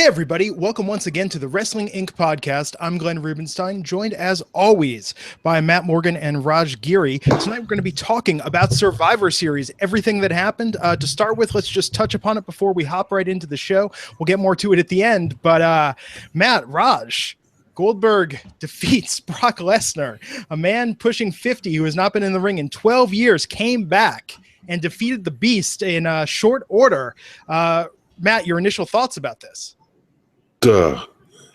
Hey everybody, welcome once again to the Wrestling Inc. podcast. I'm Glenn Rubenstein, joined as always by Matt Morgan and Raj Giri. Tonight we're going to be talking about Survivor Series, everything that happened. To start with, let's just touch upon it before we hop right into the show. We'll get more to it at the end, but Matt, Raj, Goldberg defeats Brock Lesnar, a man pushing 50 who has not been in the ring in 12 years, came back and defeated the Beast in short order. Matt, your initial thoughts about this? Duh.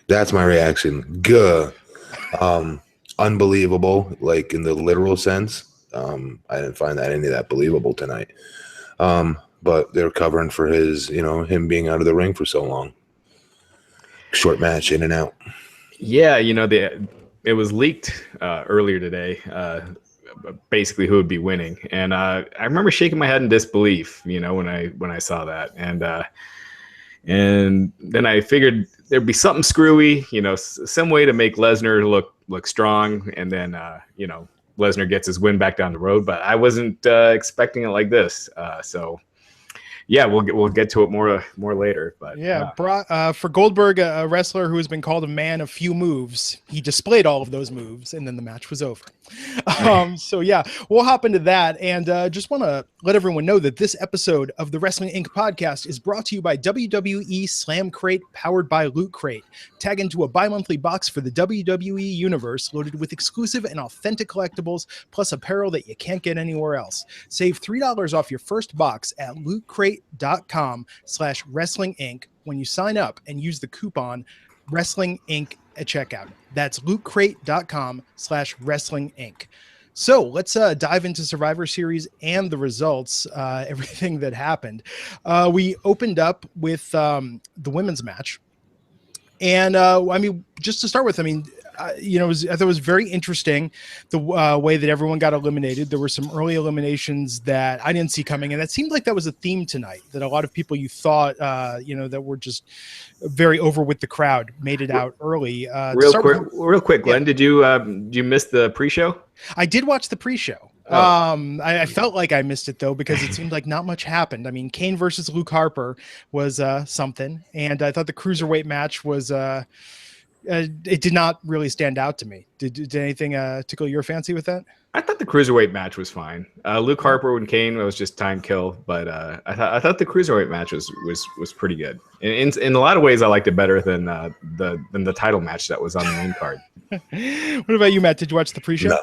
That's my reaction. Guh. Unbelievable, like in the literal sense. I didn't find any of that believable tonight. But they're covering for his, him being out of the ring for so long. Short match, in and out. Yeah, it was leaked earlier today, basically who would be winning. And I remember shaking my head in disbelief, when I saw that. And then I figured there'd be something screwy, some way to make Lesnar look strong. And then, Lesnar gets his win back down the road. But I wasn't expecting it like this. So, yeah, we'll get to it more later. But yeah, for Goldberg, a wrestler who has been called a man of few moves, he displayed all of those moves, and then the match was over. So yeah, we'll hop into that, and just want to let everyone know that this episode of the Wrestling Inc. podcast is brought to you by WWE Slam Crate, powered by Loot Crate. Tag into a bi-monthly box for the WWE universe, loaded with exclusive and authentic collectibles, plus apparel that you can't get anywhere else. Save $3 off your first box at lootcrate.com/Wrestling Inc. when you sign up and use the coupon Wrestling Inc. at checkout. That's lootcrate.com/Wrestling Inc. So let's dive into Survivor Series and the results, everything that happened. We opened up with the women's match. And just to start with, I thought it was very interesting the way that everyone got eliminated. There were some early eliminations that I didn't see coming, and that seemed like that was a theme tonight. That a lot of people you thought, that were just very over with the crowd made it out early. Real quick, Glenn, yeah. did you miss the pre-show? I did watch the pre-show. Oh. I felt like I missed it though, because it seemed like not much happened. I mean, Kane versus Luke Harper was something, and I thought the cruiserweight match was it did not really stand out to me. Did anything tickle your fancy with that? I thought the cruiserweight match was fine. Luke Harper and Kane was just time kill, but I thought the cruiserweight match was pretty good. In a lot of ways, I liked it better than the title match that was on the main card. What about you, Matt? Did you watch the pre-show?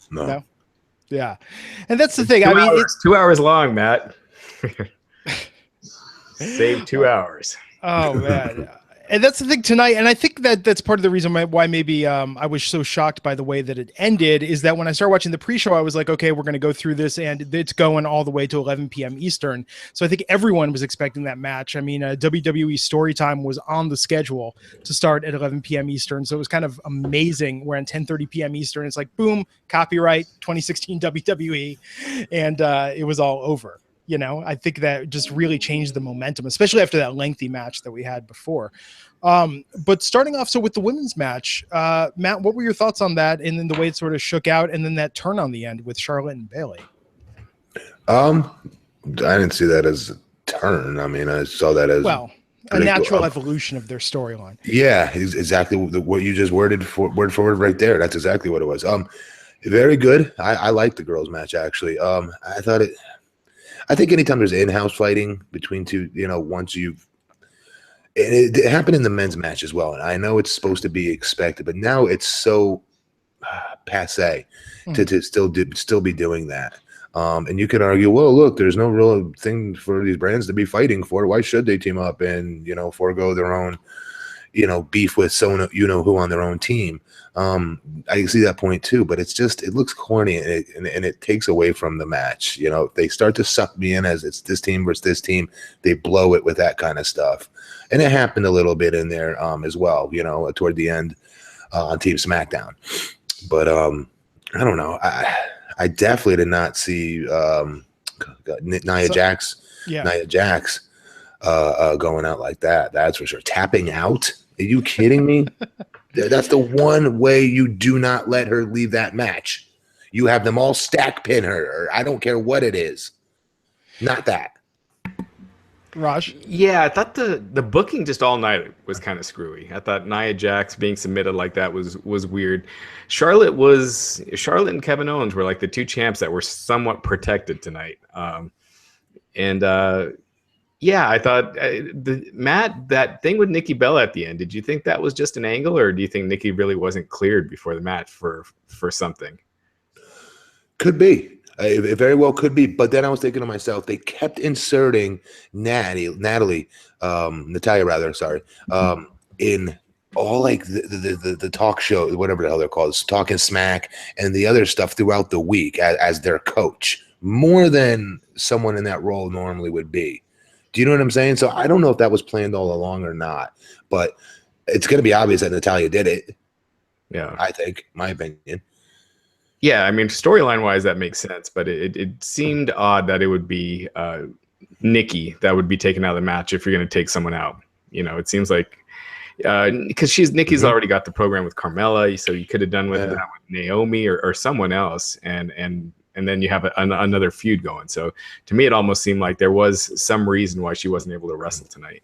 No. Yeah, and that's the thing. It's 2 hours long, Matt. Save 2 hours. Oh man. And that's the thing tonight, and I think that's part of the reason why maybe I was so shocked by the way that it ended, is that when I started watching the pre-show, I was like, okay, we're going to go through this, and it's going all the way to 11 p.m. Eastern. So I think everyone was expecting that match. I mean, WWE Storytime was on the schedule to start at 11 p.m. Eastern, so it was kind of amazing. We're on 10:30 p.m. Eastern. It's like, boom, copyright 2016 WWE, and it was all over. I think that just really changed the momentum, especially after that lengthy match that we had before. But starting off, so with the women's match, Matt, what were your thoughts on that? And then the way it sort of shook out, and then that turn on the end with Charlotte and Bayley. I didn't see that as a turn. I mean, I saw that as a natural evolution of their storyline. Yeah, exactly what you just word for word right there. That's exactly what it was. Very good. I liked the girls' match actually. I think anytime there's in-house fighting between two, once it happened in the men's match as well. And I know it's supposed to be expected, but now it's so passe to still be doing that. And you could argue, well, look, there's no real thing for these brands to be fighting for. Why should they team up and, forego their own, beef with someone, who on their own team? I see that point too, but it looks corny and it takes away from the match. They start to suck me in as it's this team versus this team. They blow it with that kind of stuff. And it happened a little bit in there as well, toward the end on Team SmackDown. But I don't know. I definitely did not see Nia Jax going out like that. That's for sure. Tapping out. Are you kidding me? That's the one way you do not let her leave that match. You have them all stack pin her, or I don't care what it is. Not that. Raj? Yeah, I thought the booking just all night was kind of screwy. I thought Nia Jax being submitted like that was weird. Charlotte and Kevin Owens were like the two champs that were somewhat protected tonight. And yeah, I thought Matt, that thing with Nikki Bella at the end. Did you think that was just an angle, or do you think Nikki really wasn't cleared before the match for something? Could be. It very well could be. But then I was thinking to myself, they kept inserting Natalia rather, sorry, in all like the talk show, whatever the hell they're called, Talking Smack, and the other stuff throughout the week as their coach, more than someone in that role normally would be. Do you know what I'm saying? So I don't know if that was planned all along or not, but it's going to be obvious that Natalya did it. Yeah, I think, my opinion. Yeah, I mean, storyline wise, that makes sense, but it seemed odd that it would be Nikki that would be taken out of the match if you're going to take someone out. You know, it seems like because Nikki's already got the program with Carmella, so you could have done that with Naomi or someone else, and then you have another feud going. So to me, it almost seemed like there was some reason why she wasn't able to wrestle tonight.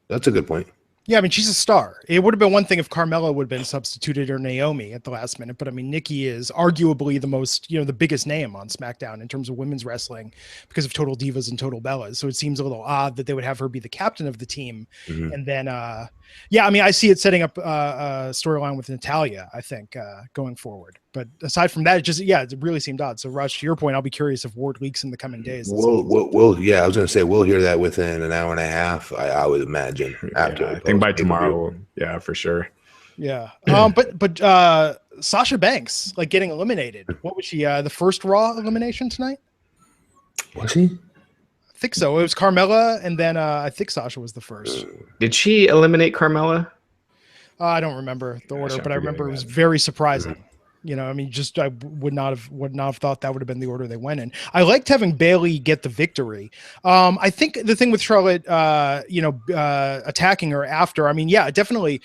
That's a good point. Yeah, I mean, she's a star. It would have been one thing if Carmella would have been substituted or Naomi at the last minute, but I mean, Nikki is arguably the most, the biggest name on SmackDown in terms of women's wrestling because of Total Divas and Total Bellas. So it seems a little odd that they would have her be the captain of the team. And then, yeah, I mean, I see it setting up a storyline with Natalya, I think, going forward. But aside from that, it really seemed odd. So, Raj, to your point, I'll be curious if word leaks in the coming days. Yeah, I was going to say we'll hear that within an hour and a half. I would imagine. After I think by tomorrow. Yeah, for sure. Yeah. But Sasha Banks getting eliminated. What was she? The first Raw elimination tonight? Was she? I think so. It was Carmella, and then I think Sasha was the first. Did she eliminate Carmella? I don't remember the order, but I remember it was very surprising. I mean, I would not have thought that would have been the order they went in. I liked having Bayley get the victory. I think the thing with Charlotte, attacking her after, I mean, yeah, it definitely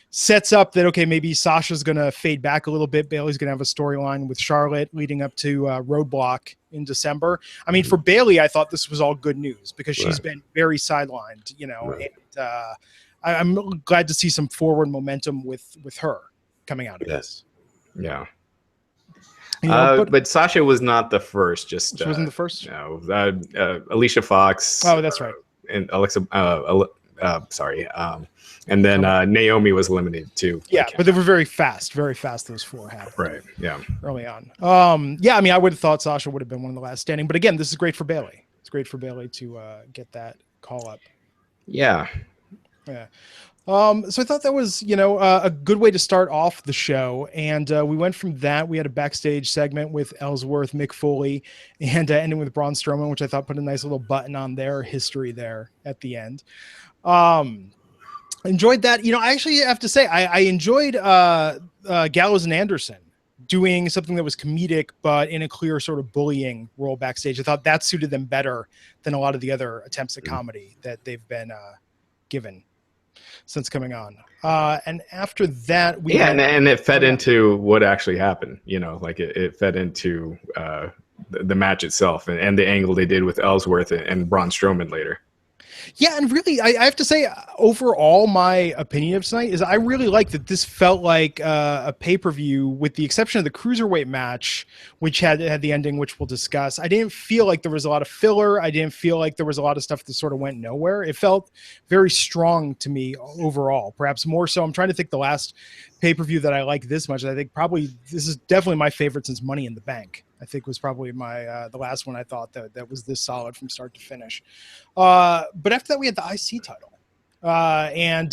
sets up that, okay, maybe Sasha's going to fade back a little bit. Bayley's going to have a storyline with Charlotte leading up to Roadblock in December. I mean, for Bayley, I thought this was all good news because she's been very sidelined, and I'm glad to see some forward momentum with her coming out of this. Yeah. But Sasha was not the first. She wasn't the first? No. Alicia Fox. Oh, that's right. And Alexa. Sorry. And then Naomi was eliminated too. Yeah, but they were very fast, those four happened. Right. Yeah. Early on. Yeah, I mean, I would have thought Sasha would have been one of the last standing. But again, this is great for Bayley. It's great for Bayley to get that call up. Yeah. Yeah. So I thought that was, a good way to start off the show. And we went from that. We had a backstage segment with Ellsworth, Mick Foley, and ending with Braun Strowman, which I thought put a nice little button on their history there at the end. Enjoyed that. I actually have to say, I enjoyed Gallows and Anderson doing something that was comedic, but in a clear sort of bullying role backstage. I thought that suited them better than a lot of the other attempts at comedy that they've been given since coming on. And after that, and it fed into what actually happened, it fed into the match itself and the angle they did with Ellsworth and Braun Strowman later. Yeah, and really, I have to say, overall, my opinion of tonight is I really like that this felt like a pay-per-view, with the exception of the Cruiserweight match, which had the ending, which we'll discuss. I didn't feel like there was a lot of filler. I didn't feel like there was a lot of stuff that sort of went nowhere. It felt very strong to me overall, perhaps more so. I'm trying to think the last pay-per-view that I like this much. I think probably this is definitely my favorite since Money in the Bank. I think was probably my the last one I thought that was this solid from start to finish. But after that, we had the IC title and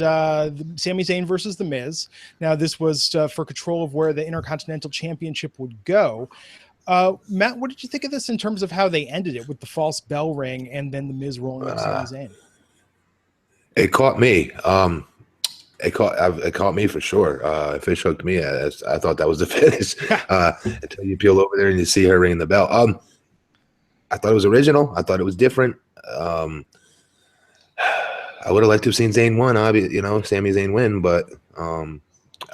Sami Zayn versus The Miz. Now, this was for control of where the Intercontinental Championship would go. Matt, what did you think of this in terms of how they ended it with the false bell ring and then The Miz rolling up Sami Zayn? It caught me. It caught me for sure. It fish hooked me. I thought that was the finish until you peel over there and you see her ringing the bell. I thought it was original. I thought it was different. I would have liked to have seen Zayn win, Sami Zayn win, but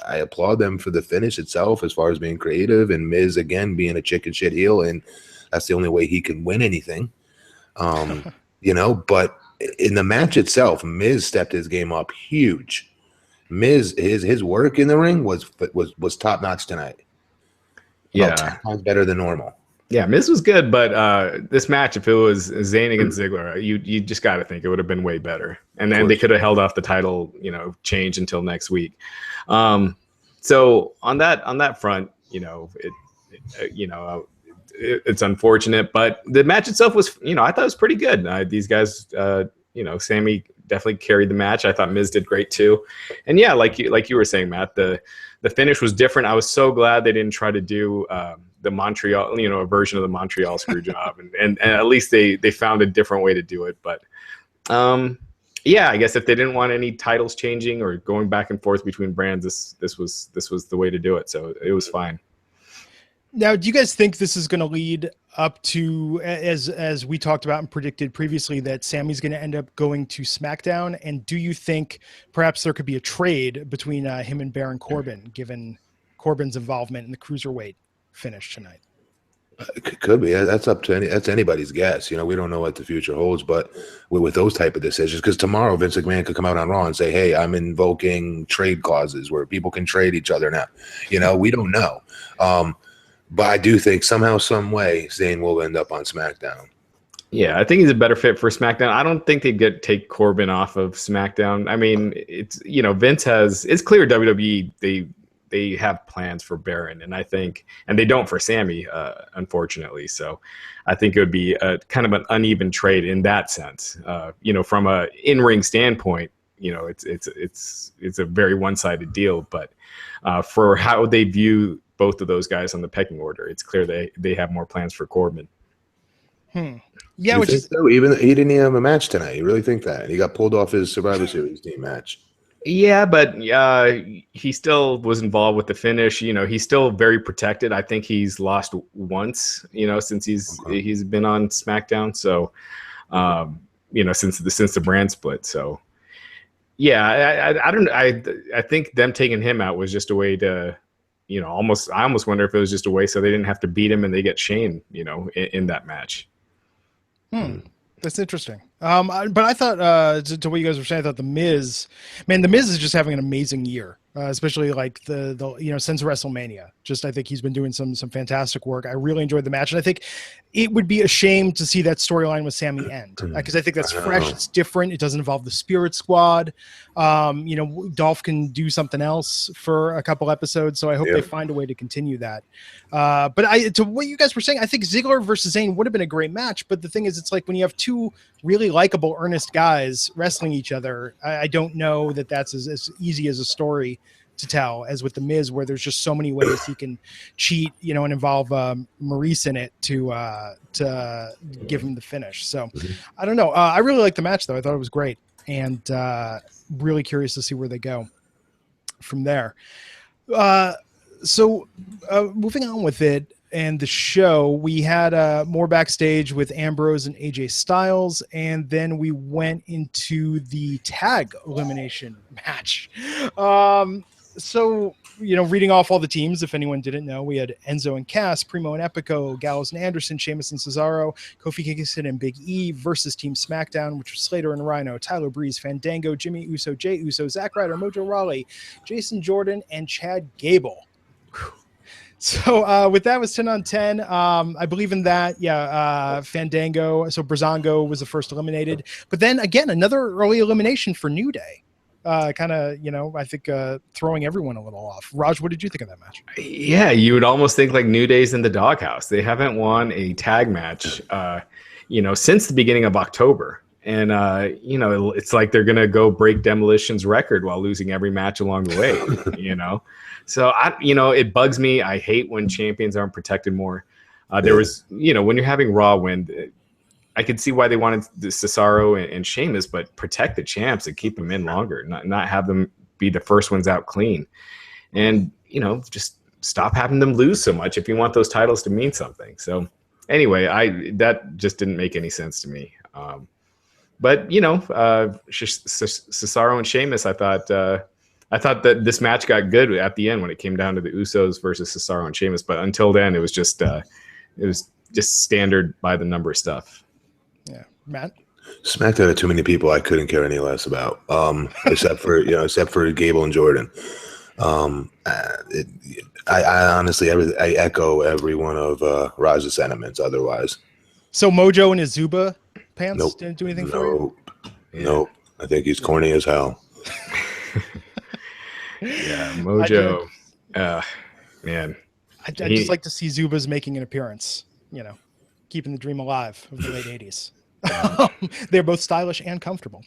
I applaud them for the finish itself as far as being creative, and Miz again being a chicken shit heel, and that's the only way he can win anything. But in the match itself, Miz stepped his game up huge. Miz, his work in the ring was top notch tonight. About 10 times better than normal. Yeah, Miz was good, but this match, if it was Zayn against Ziggler, you just got to think it would have been way better, and then they could have held off the title, change until next week. So on that front, it's unfortunate, but the match itself was, I thought it was pretty good. These guys, Sammy definitely carried the match. I thought Miz did great too, and yeah, like you were saying, Matt, the finish was different. I was so glad they didn't try to do the Montreal, a version of the Montreal screw job, and at least they found a different way to do it. But yeah, I guess if they didn't want any titles changing or going back and forth between brands, this was the way to do it. So it was fine. Now, do you guys think this is going to lead up to, as we talked about and predicted previously, that Sammy's going to end up going to SmackDown? And do you think perhaps there could be a trade between him and Baron Corbin, given Corbin's involvement in the cruiserweight finish tonight? It could be. That's up to that's anybody's guess. We don't know what the future holds, but with those type of decisions, because tomorrow Vince McMahon could come out on Raw and say, "Hey, I'm invoking trade clauses where people can trade each other now." We don't know. But I do think somehow, some way, Zayn will end up on SmackDown. Yeah, I think he's a better fit for SmackDown. I don't think they'd take Corbin off of SmackDown. I mean, it's Vince it's clear WWE they have plans for Baron, and they don't for Sammy, unfortunately. So I think it would be a kind of an uneven trade in that sense. From a in-ring standpoint, it's a very one-sided deal. But for how they view both of those guys on the pecking order, it's clear they have more plans for Corbin. Yeah, which is so? Even he didn't even have a match tonight. You really think that? He got pulled off his Survivor Series team match. Yeah, but he still was involved with the finish. He's still very protected. I think he's lost once, since he's been on SmackDown. So, since the brand split. So, yeah, I think them taking him out was just a way to, I almost wonder if it was just a way so they didn't have to beat him and they get Shane, in that match. That's interesting. But I thought, to what you guys were saying, I thought the Miz is just having an amazing year, especially like the since WrestleMania. I think he's been doing some fantastic work. I really enjoyed the match, and I think it would be a shame to see that storyline with Sammy end, because I think that's fresh, it's different, it doesn't involve the Spirit Squad. Dolph can do something else for a couple episodes, so I hope they find a way to continue that. But to what you guys were saying, I think Ziggler versus Zayn would have been a great match, but the thing is, it's like when you have two really likable, earnest guys wrestling each other, I don't know that that's as easy as a story to tell as with the Miz, where there's just so many ways he can cheat, and involve Maurice in it to give him the finish. So I don't know. I really liked the match though. I thought it was great, and really curious to see where they go from there. So moving on with it and the show, we had more backstage with Ambrose and AJ Styles, and then we went into the tag elimination match. So, reading off all the teams, if anyone didn't know, we had Enzo and Cass, Primo and Epico, Gallows and Anderson, Sheamus and Cesaro, Kofi Kingston and Big E versus Team SmackDown, which was Slater and Rhino, Tyler Breeze, Fandango, Jimmy Uso, Jey Uso, Zack Ryder, Mojo Rawley, Jason Jordan, and Chad Gable. So with that was 10 on 10. I believe in that. Yeah. Fandango. So Breezango was the first eliminated, but then again, another early elimination for New Day. Kind of, I think throwing everyone a little off. Raj, what did you think of that match? Yeah, you would almost think like New Day's in the doghouse. They haven't won a tag match, since the beginning of October. And, it's like they're going to go break Demolition's record while losing every match along the way, So, it bugs me. I hate when champions aren't protected more. There was, when you're having Raw win, I could see why they wanted the Cesaro and Sheamus, but protect the champs and keep them in longer, not have them be the first ones out clean. And, just stop having them lose so much if you want those titles to mean something. So anyway, that just didn't make any sense to me. But, Cesaro and Sheamus, I thought that this match got good at the end when it came down to the Usos versus Cesaro and Sheamus. But until then, it was just standard by the number stuff. Yeah, Matt. SmackDown had too many people I couldn't care any less about, except for Gable and Jordan. I honestly, I echo every one of Raj's sentiments. Otherwise, So Mojo and his Zuba pants nope, didn't do anything for you? nope. I think he's corny as hell. Yeah, Mojo. Man. I'd just like to see Zubas making an appearance, keeping the dream alive of the late 80s. They're both stylish and comfortable.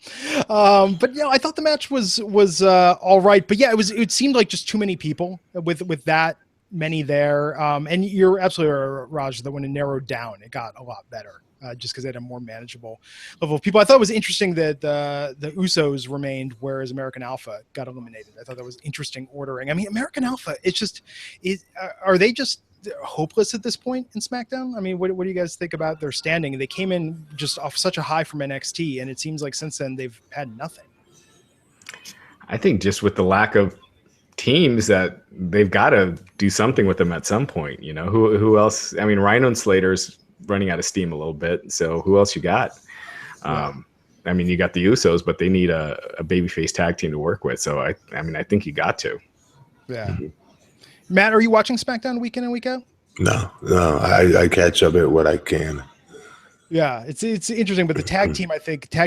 But I thought the match was all right. But yeah, it seemed like just too many people with that many there. And you're absolutely right, Raj, that when it narrowed down, it got a lot better. Just because they had a more manageable level of people. I thought it was interesting that the Usos remained, whereas American Alpha got eliminated. I thought that was interesting ordering. I mean, American Alpha, are they just hopeless at this point in SmackDown? I mean, what do you guys think about their standing? They came in just off such a high from NXT, and it seems like since then they've had nothing. I think just with the lack of teams that they've got to do something with them at some point. Who else? I mean, Rhino and Slater's running out of steam a little bit. So who else you got? I mean, you got the Usos, but they need a babyface tag team to work with. So I think you got to. Yeah. Mm-hmm. Matt, are you watching SmackDown week in and week out? No. I catch up at what I can. Yeah, it's interesting, but the tag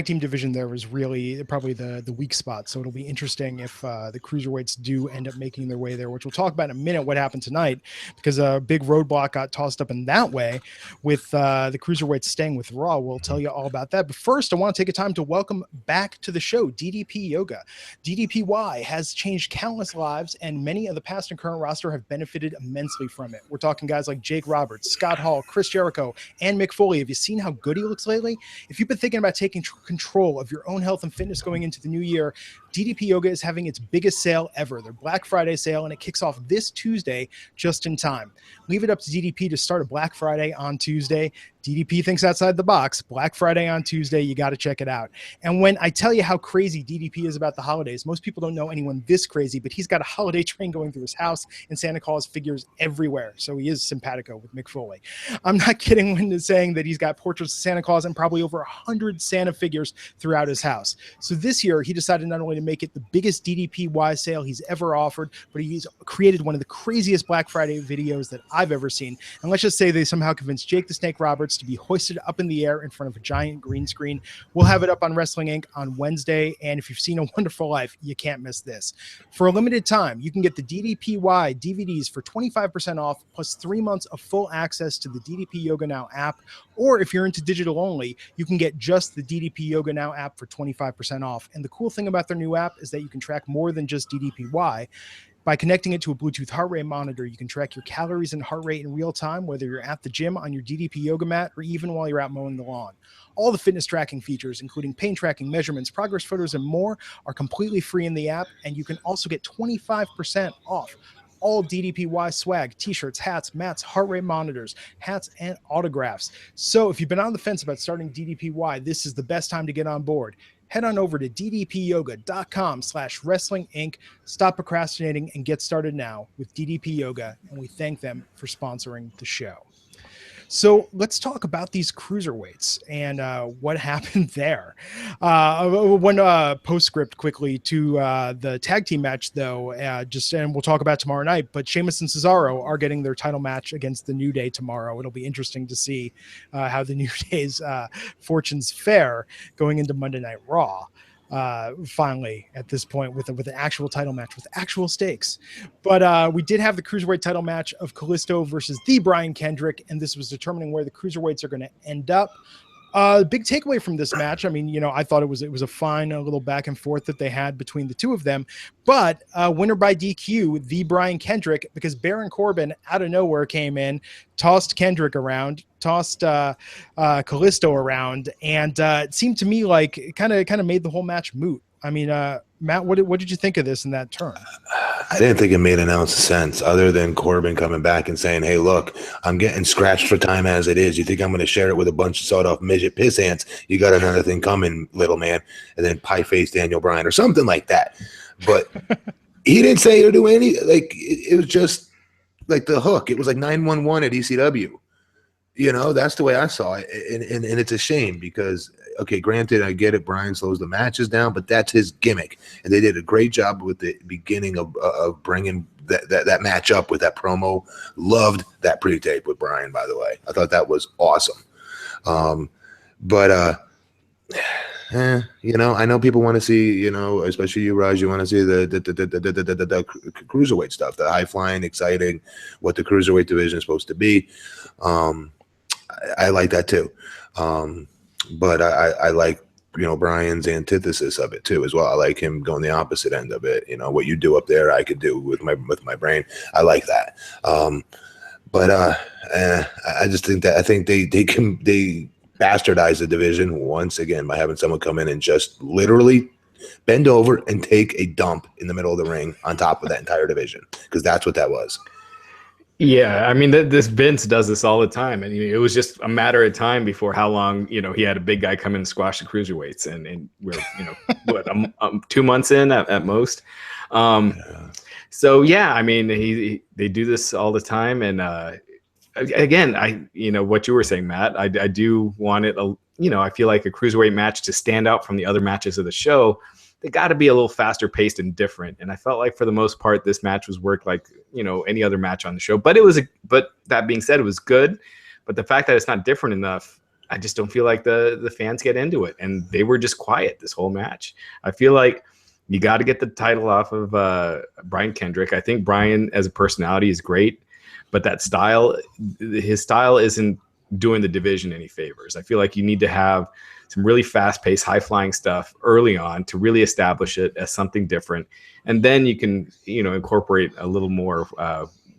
team division there was really probably the weak spot. So it'll be interesting if the cruiserweights do end up making their way there, which we'll talk about in a minute. What happened tonight, because a big roadblock got tossed up in that way with the cruiserweights staying with Raw. We'll tell you all about that. But first, I want to take a time to welcome back to the show DDP Yoga. DDPY has changed countless lives, and many of the past and current roster have benefited immensely from it. We're talking guys like Jake Roberts, Scott Hall, Chris Jericho, and Mick Foley. Have you seen how good he looks lately? If you've been thinking about taking control of your own health and fitness going into the new year, DDP Yoga is having its biggest sale ever, their Black Friday sale, and it kicks off this Tuesday just in time. Leave it up to DDP to start a Black Friday on Tuesday. DDP thinks outside the box. Black Friday on Tuesday, you got to check it out. And when I tell you how crazy DDP is about the holidays, most people don't know anyone this crazy, but he's got a holiday train going through his house and Santa Claus figures everywhere. So he is simpatico with Mick Foley. I'm not kidding when saying that he's got portraits of Santa Claus and probably over 100 Santa figures throughout his house. So this year, he decided not only to make it the biggest DDPY sale he's ever offered, but he's created one of the craziest Black Friday videos that I've ever seen. And let's just say they somehow convinced Jake the Snake Roberts to be hoisted up in the air in front of a giant green screen. We'll have it up on Wrestling Inc. on Wednesday. And if you've seen A Wonderful Life, you can't miss this. For a limited time, you can get the DDPY DVDs for 25% off, plus 3 months of full access to the DDP Yoga Now app. Or if you're into digital only, you can get just the DDP Yoga Now app for 25% off. And the cool thing about their new app is that you can track more than just DDPY. By connecting it to a Bluetooth heart rate monitor, you can track your calories and heart rate in real time, whether you're at the gym, on your DDP yoga mat, or even while you're out mowing the lawn. All the fitness tracking features, including pain tracking, measurements, progress photos, and more, are completely free in the app, and you can also get 25% off all DDPY swag, t-shirts, hats, mats, heart rate monitors, hats, and autographs. So if you've been on the fence about starting DDPY, this is the best time to get on board. Head on over to ddpyoga.com/wrestling inc. Stop procrastinating and get started now with DDP Yoga. And we thank them for sponsoring the show. So let's talk about these cruiserweights and what happened there. One postscript quickly to the tag team match, though, and we'll talk about tomorrow night. But Sheamus and Cesaro are getting their title match against the New Day tomorrow. It'll be interesting to see how the New Day's fortunes fare going into Monday Night Raw. Finally at this point with an actual title match with actual stakes. But we did have the cruiserweight title match of Kalisto versus the Brian Kendrick, and this was determining where the cruiserweights are going to end up. Big takeaway from this match, I mean, I thought it was a fine little back and forth that they had between the two of them, but winner by DQ, the Brian Kendrick, because Baron Corbin out of nowhere came in, tossed Kendrick around, tossed Kalisto around, and it seemed to me like it kind of made the whole match moot. I mean, Matt, what did you think of this in that turn? I didn't think it made an ounce of sense other than Corbin coming back and saying, hey, look, I'm getting scratched for time as it is. You think I'm going to share it with a bunch of sawed-off midget piss ants? You got another thing coming, little man. And then pie-faced Daniel Bryan or something like that. But he didn't say or do any – like it was just like the hook. It was like 911 at ECW. That's the way I saw it. And it's a shame because – okay, granted, I get it. Brian slows the matches down, but that's his gimmick, and they did a great job with the beginning of bringing that match up with that promo. Loved that pre-tape with Brian, by the way. I thought that was awesome. But I know people want to see, especially you, Raj, you want to see the cruiserweight stuff, the high flying, exciting, what the cruiserweight division is supposed to be. I like that too. But I like, Brian's antithesis of it too, as well. I like him going the opposite end of it. What you do up there, I could do with my brain. I like that. But I just think that they bastardize the division once again by having someone come in and just literally bend over and take a dump in the middle of the ring on top of that entire division, because that's what that was. Yeah, I mean, this Vince does this all the time, and it was just a matter of time before how long he had a big guy come in and squash the cruiserweights, and we're what 2 months in at most. So yeah, I mean, they do this all the time, and again, what you were saying, Matt, I do want it. I feel like a cruiserweight match to stand out from the other matches of the show. They got to be a little faster paced and different. And I felt like for the most part, this match was worked like, any other match on the show, but but that being said, it was good. But the fact that it's not different enough, I just don't feel like the fans get into it. And they were just quiet this whole match. I feel like you got to get the title off of Brian Kendrick. I think Brian as a personality is great, but his style isn't doing the division any favors. I feel like you need to have some really fast-paced, high-flying stuff early on to really establish it as something different, and then you can, incorporate a little more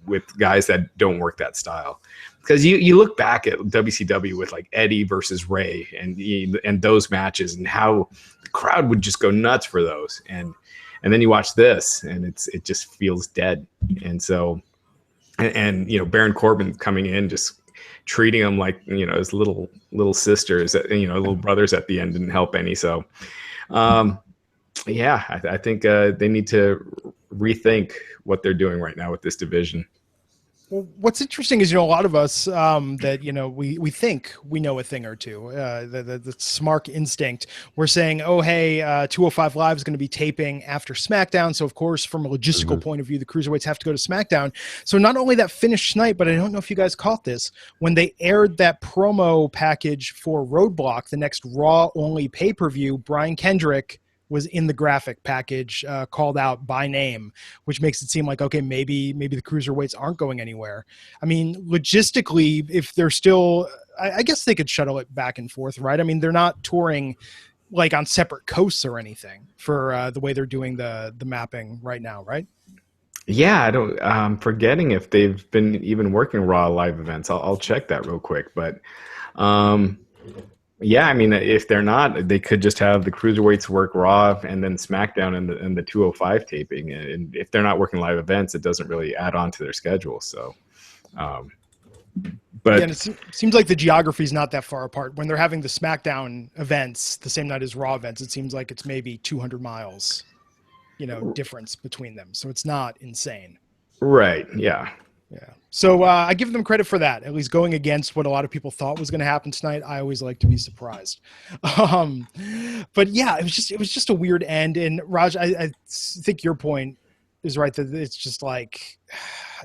with guys that don't work that style. Because you look back at WCW with like Eddie versus Ray and those matches, and how the crowd would just go nuts for those, and then you watch this, and it just feels dead. And so, and Baron Corbin coming in just treating them like his little sisters, little brothers at the end didn't help any. So I think they need to rethink what they're doing right now with this division. Well, what's interesting is, a lot of us that, we think we know a thing or two, the smart instinct. We're saying, oh, hey, 205 Live is going to be taping after SmackDown. So, of course, from a logistical point of view, the Cruiserweights have to go to SmackDown. So not only that finished tonight, but I don't know if you guys caught this. When they aired that promo package for Roadblock, the next Raw-only pay-per-view, Brian Kendrick was in the graphic package, called out by name, which makes it seem like, okay, maybe the cruiserweights aren't going anywhere. I mean, logistically, if they're still, I guess they could shuttle it back and forth, right? I mean, they're not touring like on separate coasts or anything for the way they're doing the mapping right now, right? Yeah, I'm forgetting if they've been even working Raw live events. I'll check that real quick, but yeah, I mean, if they're not, they could just have the cruiserweights work Raw and then SmackDown and the 205 taping. And if they're not working live events, it doesn't really add on to their schedule. So, but yeah, it seems like the geography is not that far apart. When they're having the SmackDown events the same night as Raw events, it seems like it's maybe 200 miles, difference between them. So it's not insane. Right. Yeah. Yeah. So I give them credit for that, at least going against what a lot of people thought was going to happen tonight. I always like to be surprised. But yeah, it was just a weird end. And Raj, I think your point is right, that it's just like,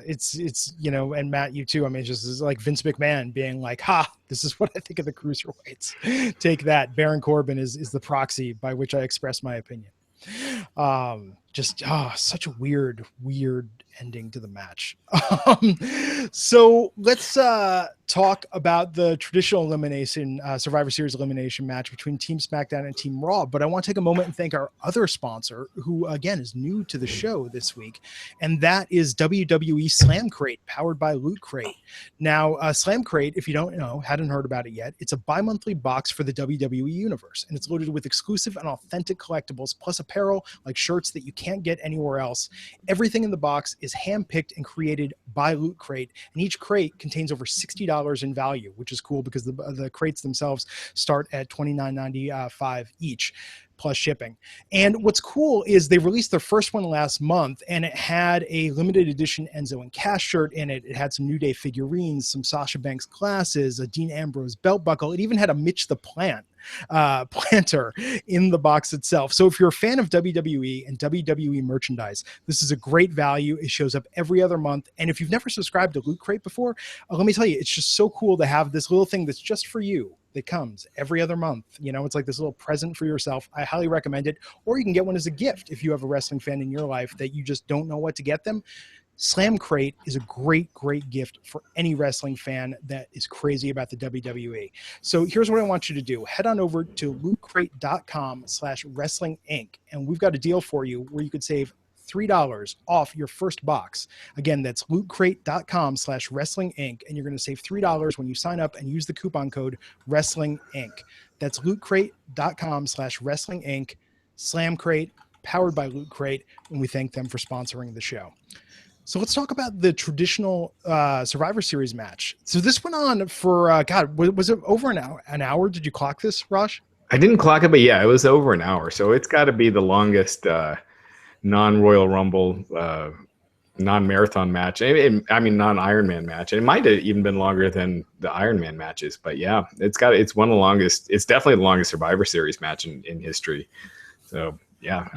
it's and Matt, you too. I mean, it's like Vince McMahon being like, this is what I think of the cruiserweights. Take that. Baron Corbin is the proxy by which I express my opinion. Such a weird ending to the match. So let's talk about the traditional elimination, Survivor Series elimination match between Team SmackDown and Team Raw. But I want to take a moment and thank our other sponsor, who again is new to the show this week, and that is WWE Slam Crate, powered by Loot Crate. Now, Slam Crate, if you don't know, hadn't heard about it yet, it's a bi-monthly box for the WWE universe, and it's loaded with exclusive and authentic collectibles, plus apparel like shirts that you can't get anywhere else. Everything in the box is hand-picked and created by Loot Crate, and each crate contains over $60 in value, which is cool because the crates themselves start at $29.95 each. plus shipping. And what's cool is they released their first one last month, and it had a limited edition Enzo and Cass shirt in it. It had some New Day figurines, some Sasha Banks glasses, a Dean Ambrose belt buckle. It even had a Mitch the Planter in the box itself. So if you're a fan of WWE and WWE merchandise, this is a great value. It shows up every other month. And if you've never subscribed to Loot Crate before, let me tell you, it's just so cool to have this little thing that's just for you that comes every other month. You know, it's like this little present for yourself. I highly recommend it. Or you can get one as a gift if you have a wrestling fan in your life that you just don't know what to get them. Slam Crate is a great, great gift for any wrestling fan that is crazy about the WWE. So here's what I want you to do. Head on over to lootcrate.com/wrestling inc. And we've got a deal for you where you could save $3 off your first box. Again, that's lootcrate.com/wrestling inc. And you're going to save $3 when you sign up and use the coupon code wrestling inc. That's lootcrate.com/wrestling inc. Slam Crate, powered by Loot Crate. And we thank them for sponsoring the show. So let's talk about the traditional Survivor Series match. So this went on for, was it over an hour? Did you clock this, Raj? I didn't clock it, but yeah, it was over an hour. So it's got to be the longest non-Royal Rumble, non-marathon match. Non-Ironman match. And it might have even been longer than the Ironman matches. But yeah, it's one of the longest. It's definitely the longest Survivor Series match in history. So yeah.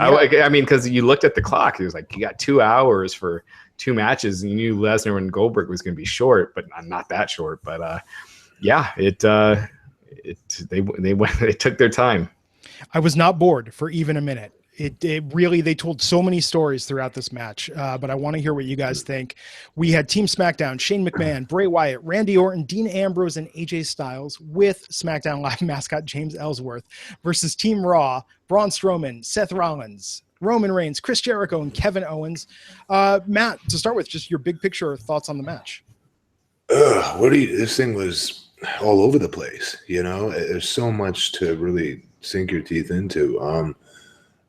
Because you looked at the clock, it was like you got 2 hours for 2 matches, and you knew Lesnar and Goldberg was going to be short, but not that short. But they took their time. I was not bored for even a minute. It really, they told so many stories throughout this match, but I want to hear what you guys think. We had Team SmackDown, Shane McMahon, Bray Wyatt, Randy Orton, Dean Ambrose, and AJ Styles with SmackDown Live mascot James Ellsworth versus Team Raw, Braun Strowman, Seth Rollins, Roman Reigns, Chris Jericho, and Kevin Owens. Matt, to start with, just your big picture thoughts on the match. This thing was all over the place. You know, there's so much to really sink your teeth into.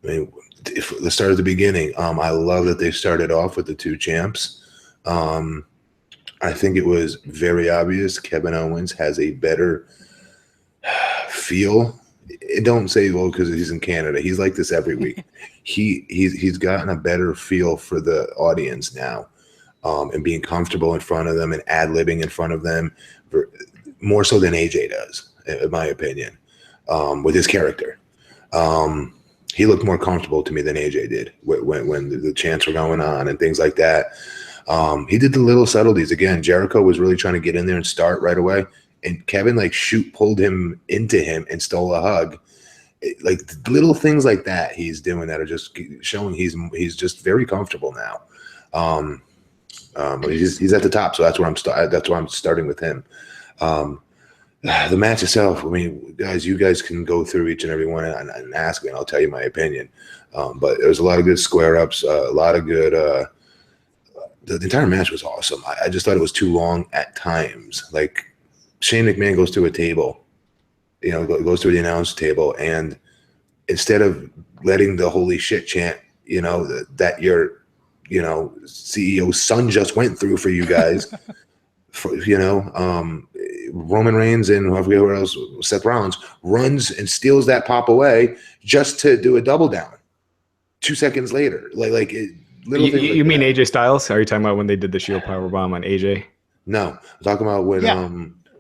Let's start at the beginning. I love that they started off with the 2 champs. I think it was very obvious Kevin Owens has a better feel. Don't say, because he's in Canada. He's like this every week. He's gotten a better feel for the audience now, and being comfortable in front of them and ad-libbing in front of them, more so than AJ does, in my opinion, with his character. He looked more comfortable to me than AJ did when the chants were going on and things like that. He did the little subtleties. Again, Jericho was really trying to get in there and start right away. And Kevin pulled him into him and stole a hug. Little things like that he's doing that are just showing he's just very comfortable now. He's at the top, so that's why I'm starting with him. The match itself, guys, you guys can go through each and every one and ask me, and I'll tell you my opinion. But there was a lot of good square ups, a lot of good. The entire match was awesome. I just thought it was too long at times. Like Shane McMahon goes to a table, goes to the announce table, and instead of letting the holy shit chant, that your, CEO's son just went through for you guys, Roman Reigns and whoever else, Seth Rollins, runs and steals that pop away just to do a double down 2 seconds later. You mean AJ Styles? Are you talking about when they did the Shield Powerbomb on AJ? No, I'm talking about when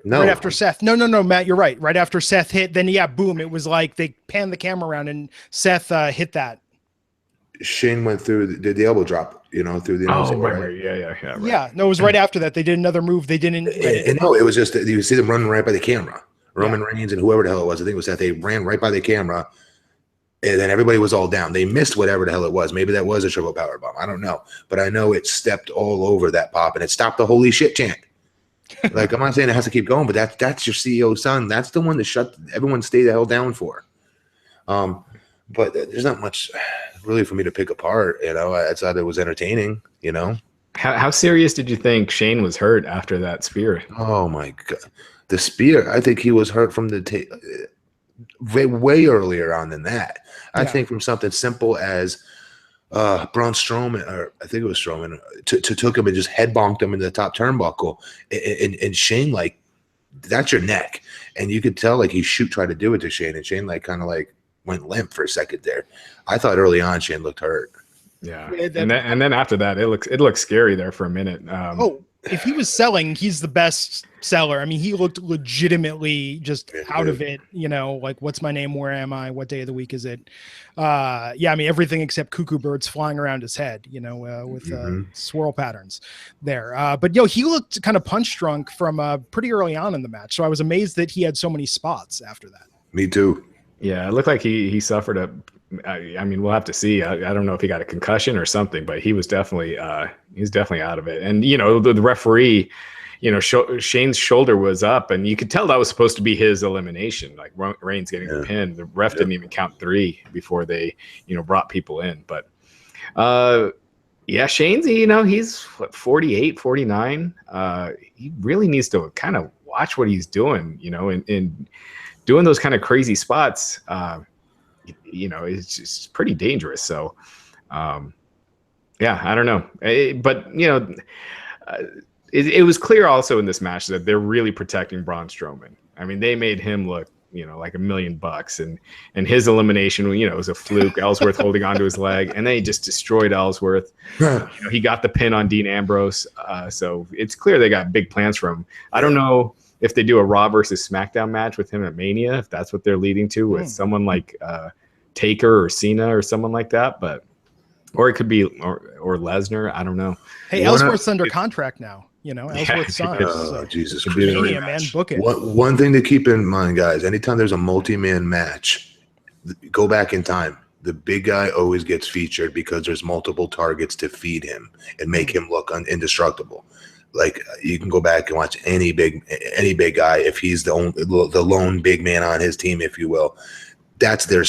right after Seth. No, Matt, you're right. Right after Seth hit, then boom, it was like they panned the camera around and Seth hit that. Shane went through the elbow drop, through the right. Yeah. Right. Yeah, no, it was right after that. They did another move. They didn't. No, it was just you see them running right by the camera. Roman Reigns and whoever the hell it was, I think it was Seth. They ran right by the camera, and then everybody was all down. They missed whatever the hell it was. Maybe that was a triple power bomb. I don't know, but I know it stepped all over that pop and it stopped the holy shit chant. I'm not saying it has to keep going, but that's your CEO's son. That's the one that everyone stay the hell down for. But there's not much really for me to pick apart. I thought it was entertaining. How serious did you think Shane was hurt after that spear? Oh my god, the spear! I think he was hurt from the way earlier on than that. I think from something simple as Braun Strowman, or I think it was Strowman, took him and just head bonked him in the top turnbuckle, and Shane that's your neck, and you could tell he tried to do it to Shane, and Shane went limp for a second there. I thought early on Shane looked hurt. Yeah, and then after that, it looks scary there for a minute. If he was selling, he's the best seller. I mean, he looked legitimately just out of it, like, what's my name? Where am I? What day of the week is it? I mean, everything except cuckoo birds flying around his head, with swirl patterns there. But he looked kind of punch drunk from pretty early on in the match. So I was amazed that he had so many spots after that. Me too. Yeah, it looked like he suffered I mean, we'll have to see. I don't know if he got a concussion or something, but he was definitely out of it. And the referee, Shane's shoulder was up, and you could tell that was supposed to be his elimination. Like Reigns getting the pin. The ref didn't even count 3 before they brought people in. But Shane's he's 48, 49. He really needs to kind of watch what he's doing. In doing those kind of crazy spots. It's just pretty dangerous. So, I don't know. But, it was clear also in this match that they're really protecting Braun Strowman. I mean, they made him look, like $1 million, and his elimination, was a fluke. Ellsworth holding onto his leg, and they just destroyed Ellsworth. He got the pin on Dean Ambrose. So it's clear they got big plans for him. I don't know if they do a Raw versus SmackDown match with him at Mania, if that's what they're leading to with someone like Taker or Cena or someone like that, or it could be or Lesnar. I don't know. Hey, Ellsworth's under contract now. Ellsworth's signed. Oh, Jesus Christ. Mania, man, book it. One thing to keep in mind, guys, anytime there's a multi-man match, go back in time. The big guy always gets featured because there's multiple targets to feed him and make him look indestructible. Like, you can go back and watch any big guy if he's the lone big man on his team, if you will. That's their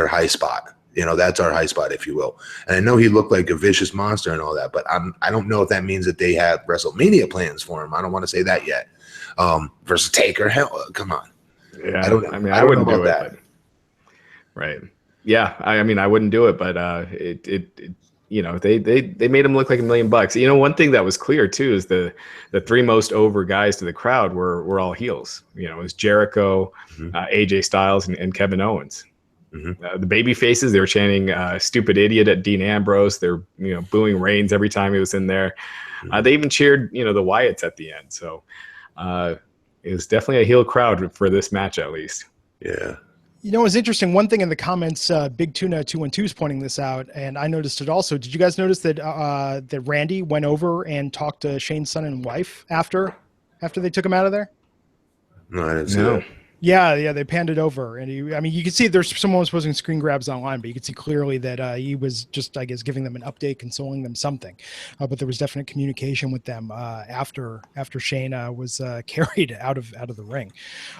high spot. That's our high spot, if you will. And I know he looked like a vicious monster and all that, but I don't know if that means that they have WrestleMania plans for him. I don't want to say that yet. Versus Taker, hell, come on. Yeah, I wouldn't do it. But, right. Yeah, I mean, I wouldn't do it, but they made him look like $1 million. One thing that was clear too is the 3 most over guys to the crowd were all heels. It was Jericho, AJ Styles, and Kevin Owens. The baby faces, they were chanting "stupid idiot" at Dean Ambrose. They're booing Reigns every time he was in there. They even cheered the Wyatts at the end. So it was definitely a heel crowd for this match, at least. Yeah. It was interesting. One thing in the comments, Big Tuna 212 is pointing this out, and I noticed it also. Did you guys notice that that Randy went over and talked to Shane's son and wife after they took him out of there? No, I didn't see that. Yeah, they panned it over, and you can see there's someone was posting screen grabs online, but you could see clearly that he was just, I guess, giving them an update, consoling them something. But there was definite communication with them after Shane was carried out of the ring.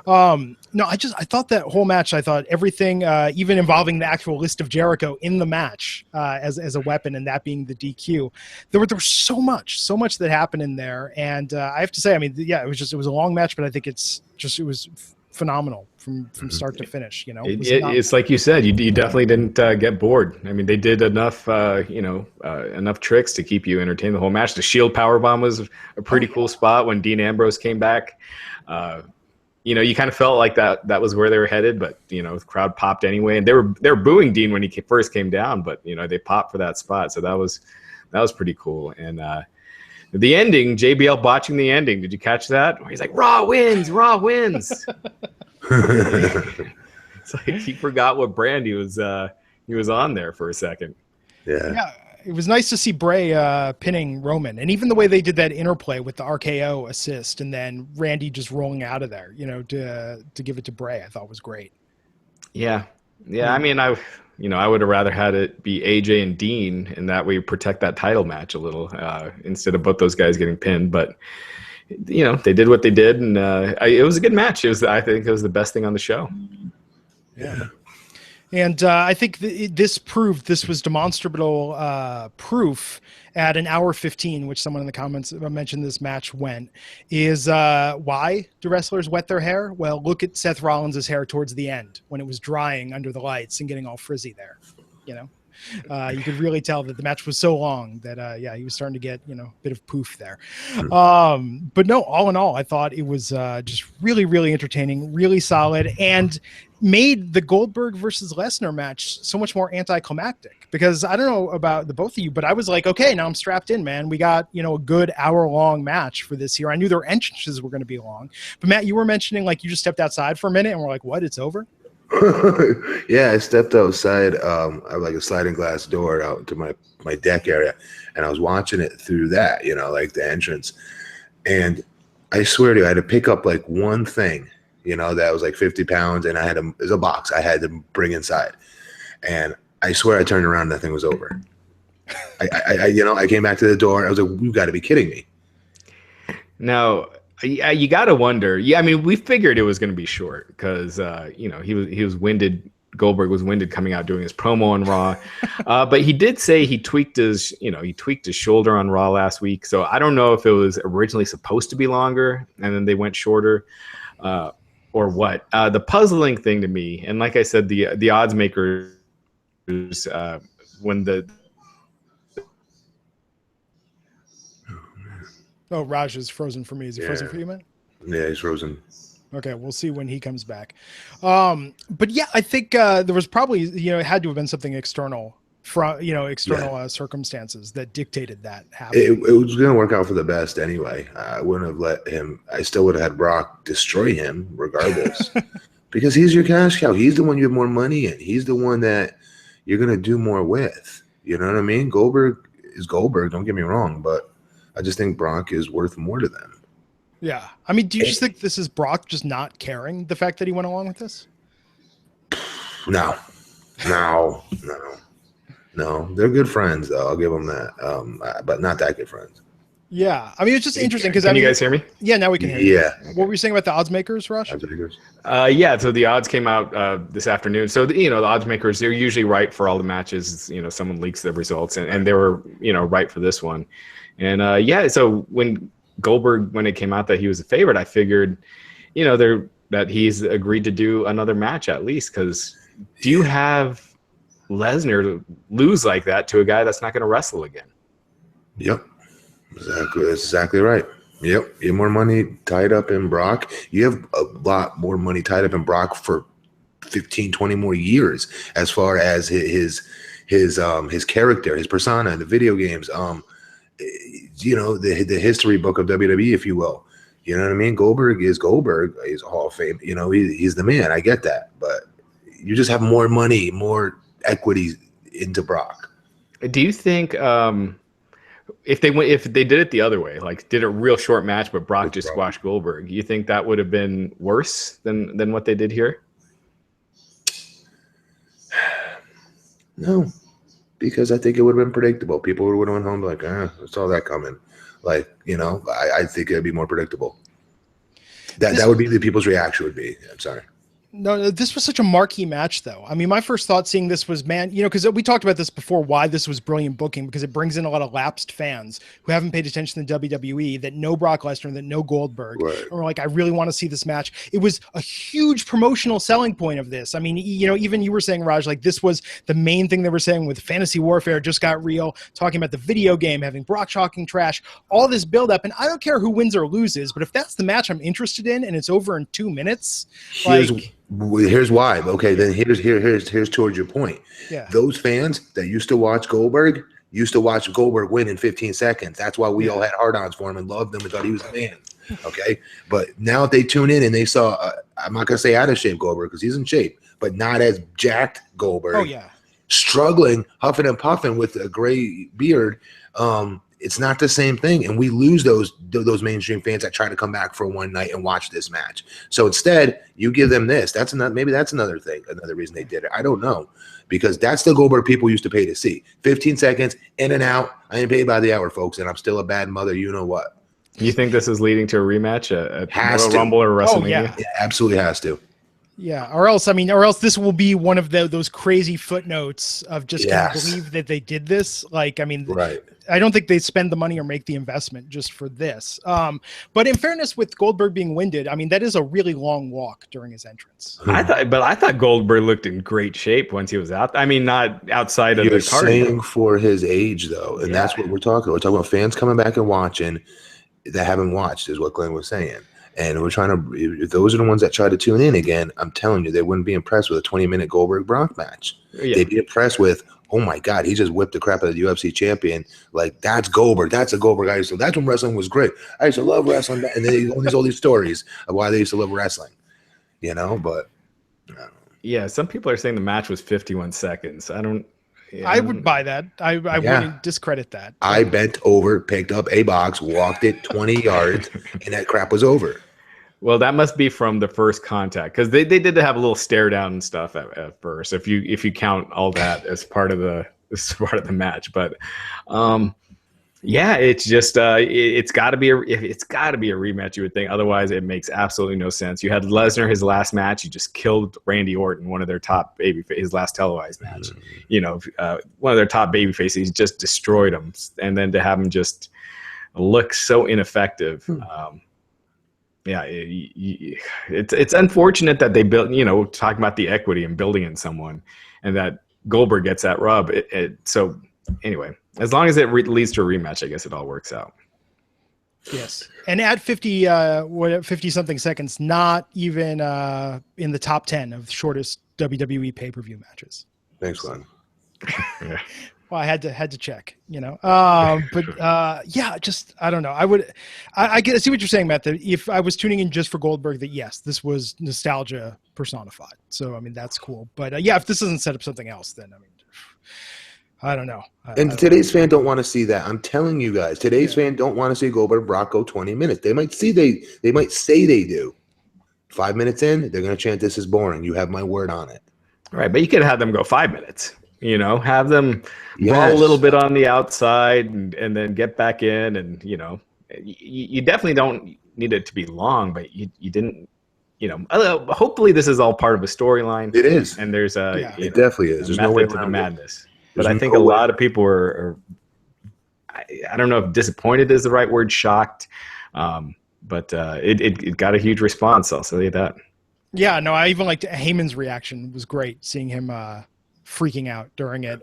No, I thought that whole match, I thought everything, even involving the actual list of Jericho in the match as a weapon, and that being the DQ, there was so much that happened in there, and I have to say, I mean, yeah, it was a long match, but I think it was phenomenal from start to finish. It's like you said, you definitely didn't get bored. I mean, they did enough enough tricks to keep you entertained the whole match. The Shield powerbomb was a pretty cool spot when Dean Ambrose came back. You kind of felt like that was where they were headed, but the crowd popped anyway, and they were booing Dean when he first came down, but they popped for that spot, so that was pretty cool. And the ending, JBL botching the ending. Did you catch that? Where he's like, Raw wins. It's like he forgot what brand he was on there for a second. Yeah. It was nice to see Bray pinning Roman, and even the way they did that interplay with the RKO assist, and then Randy just rolling out of there, to give it to Bray, I thought was great. Yeah. I mean, I would have rather had it be AJ and Dean, and that way protect that title match a little instead of both those guys getting pinned. But they did what they did, and it was a good match. I think it was the best thing on the show. Yeah. And I think this was demonstrable proof at an hour 15, which someone in the comments mentioned this match went, is why do wrestlers wet their hair? Well, look at Seth Rollins' hair towards the end when it was drying under the lights and getting all frizzy there. You could really tell that the match was so long that, he was starting to get, a bit of poof there. But no, all in all, I thought it was just really, really entertaining, really solid. And made the Goldberg versus Lesnar match so much more anticlimactic, because I don't know about the both of you, but I was like, okay, now I'm strapped in, man. We got, a good hour-long match for this here. I knew their entrances were going to be long, but Matt, you were mentioning like you just stepped outside for a minute and we're like, what? It's over? Yeah, I stepped outside. I have like a sliding glass door out to my deck area, and I was watching it through that, like the entrance. And I swear to you, I had to pick up like one thing, that was like 50 pounds, and there's a box I had to bring inside. And I swear I turned around and that thing was over. I came back to the door. I was like, you got to be kidding me. Now, you got to wonder. Yeah, I mean, we figured it was going to be short because, he was winded. Goldberg was winded coming out doing his promo on Raw. But he did say he tweaked his shoulder on Raw last week. So I don't know if it was originally supposed to be longer and then they went shorter or what. The puzzling thing to me, and like I said, the odds makers, when the Oh, Raj is frozen for me. Is he frozen for you, man? Yeah, he's frozen. Okay, we'll see when he comes back. But yeah, I think there was probably, it had to have been something external from, circumstances that dictated that happen. It was going to work out for the best anyway. I wouldn't have let him. I still would have had Brock destroy him regardless, because he's your cash cow. He's the one you have more money in. He's the one that you're going to do more with. You know what I mean? Goldberg is Goldberg. Don't get me wrong, but I just think Brock is worth more to them. Yeah. I mean, do you just think this is Brock just not caring the fact that he went along with this? No. They're good friends, though. I'll give them that. But not that good friends. Yeah. I mean, it's just interesting because you guys hear me? Yeah, now we can hear you. Yeah. What were you saying about the odds makers, Rush? Odds makers. Yeah. So the odds came out this afternoon. So the odds makers, they're usually right for all the matches. Someone leaks the results, and they were right for this one. And so when Goldberg, when it came out that he was a favorite, I figured, that he's agreed to do another match at least. Because do you have Lesnar lose like that to a guy that's not going to wrestle again? Yep, exactly. That's exactly right. Yep, you have more money tied up in Brock. You have a lot more money tied up in Brock for 15, 20 more years, as far as his character, his persona in the video games. The history book of WWE, if you will. You know what I mean? Goldberg is Goldberg. He's a Hall of Fame. He's the man. I get that. But you just have more money, more equity into Brock. Do you think if they did it the other way, like did a real short match, but Brock just squashed Goldberg, you think that would have been worse than what they did here? No. Because I think it would have been predictable. People would have went home like, I saw that coming. Like, I think it'd be more predictable. That would be the people's reaction would be. I'm sorry. No, this was such a marquee match, though. I mean, my first thought seeing this was, man, because we talked about this before, why this was brilliant booking, because it brings in a lot of lapsed fans who haven't paid attention to WWE, that know Brock Lesnar, that know Goldberg. Right. And we're like, I really want to see this match. It was a huge promotional selling point of this. I mean, even you were saying, Raj, like this was the main thing they were saying with Fantasy Warfare just got real, talking about the video game, having Brock talking trash, all this buildup. And I don't care who wins or loses, but if that's the match I'm interested in and it's over in 2 minutes, here's why. Okay, then here's towards your point. Yeah. Those fans that used to watch Goldberg win in 15 seconds. That's why we all had hard-ons for him and loved him and thought he was a man. Okay, but now if they tune in and they saw, I'm not gonna say out of shape Goldberg because he's in shape, but not as jacked Goldberg. Oh yeah, struggling, huffing and puffing with a gray beard. It's not the same thing, and we lose those mainstream fans that try to come back for one night and watch this match. So instead, you give them this. Maybe that's another thing, another reason they did it. I don't know, because that's the Goldberg people used to pay to see. 15 seconds, in and out. I ain't paid by the hour, folks, and I'm still a bad mother. You know what? You think this is leading to a rematch at Royal Rumble or WrestleMania? Oh, yeah. It absolutely has to. Yeah, or else this will be one of those crazy footnotes of just can't believe that they did this. Like, I mean, right. I don't think they spend the money or make the investment just for this. But in fairness, with Goldberg being winded, I mean, that is a really long walk during his entrance. I thought Goldberg looked in great shape once he was out. I mean, not outside of You're the card. saying for his age, though, and that's what we're talking about. We're talking about fans coming back and watching that haven't watched, is what Glenn was saying. And we're trying to. If those are the ones that try to tune in again, I'm telling you, they wouldn't be impressed with a 20-minute Goldberg Brock match. Yeah. They'd be impressed with, oh my God, he just whipped the crap out of the UFC champion. Like, that's Goldberg. That's a Goldberg I used to. That's when wrestling was great. I used to love wrestling. And then all these stories of why they used to love wrestling, but. Yeah, some people are saying the match was 51 seconds. I would buy that. I wouldn't discredit that. I bent over, picked up a box, walked it 20 yards, and that crap was over. Well, that must be from the first contact, because they did have a little stare down and stuff at first. If you count all that as part of the match, but yeah, it's just it's got to be a rematch, you would think. Otherwise, it makes absolutely no sense. You had Lesnar, his last match, he just killed Randy Orton, one of their top his last televised match. One of their top babyfaces, he just destroyed him, and then to have him just look so ineffective. Yeah, it's unfortunate that they built, talking about the equity and building in someone, and that Goldberg gets that rub. So anyway, as long as it leads to a rematch, I guess it all works out. Yes, and at 50 something seconds, not even in the top 10 of the shortest WWE pay-per-view matches. Thanks, Glenn. Yeah. Well, I had to check, but yeah, just, I don't know. I see what you're saying, Matt, that if I was tuning in just for Goldberg, that yes, this was nostalgia personified. So, I mean, that's cool. But yeah, if this doesn't set up something else, then, I mean, I don't know. Today's fan don't want to see that. I'm telling you guys, today's fan don't want to see Goldberg Brock go 20 minutes. They might say they do. 5 minutes in, they're going to chant, "This is boring." You have my word on it. Right, but you could have them go 5 minutes. Have them roll a little bit on the outside and then get back in, and you definitely don't need it to be long, but you didn't. Hopefully this is all part of a storyline. It is, and there's it definitely is. There's no way to the around madness. But I think a lot of people are I don't know if disappointed is the right word, shocked, but it got a huge response. I'll say that. Yeah, no, I even liked Heyman's reaction. It was great seeing him freaking out during it.